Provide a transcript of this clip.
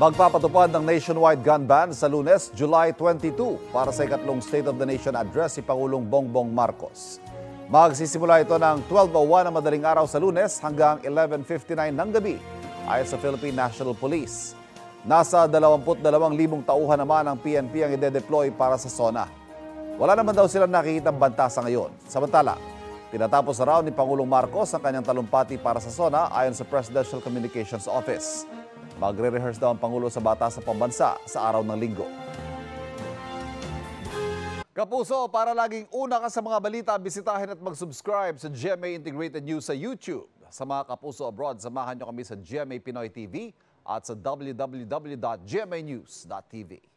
Magpapatupad ng nationwide gun ban sa Lunes, July 22 para sa ikatlong State of the Nation address si Pangulong Bongbong Marcos. Magsisimula ito ng 12:01 ng madaling araw sa Lunes hanggang 11:59 ng gabi ayon sa Philippine National Police. Nasa 22,000 tauhan naman ang PNP ang ide-deploy para sa SONA. Wala naman daw silang nakikitang banta sa ngayon. Samantala, tinatapos na raw ni Pangulong Marcos ang kanyang talumpati para sa SONA ayon sa Presidential Communications Office. Magre-rehearse daw ang Pangulo sa Batasan Pambansa sa araw ng Linggo. Kapuso, para laging una ka sa mga balita, bisitahin at mag-subscribe sa GMA Integrated News sa YouTube. Sa mga kapuso abroad, samahan nyo kami sa GMA Pinoy TV at sa www.gmanews.tv.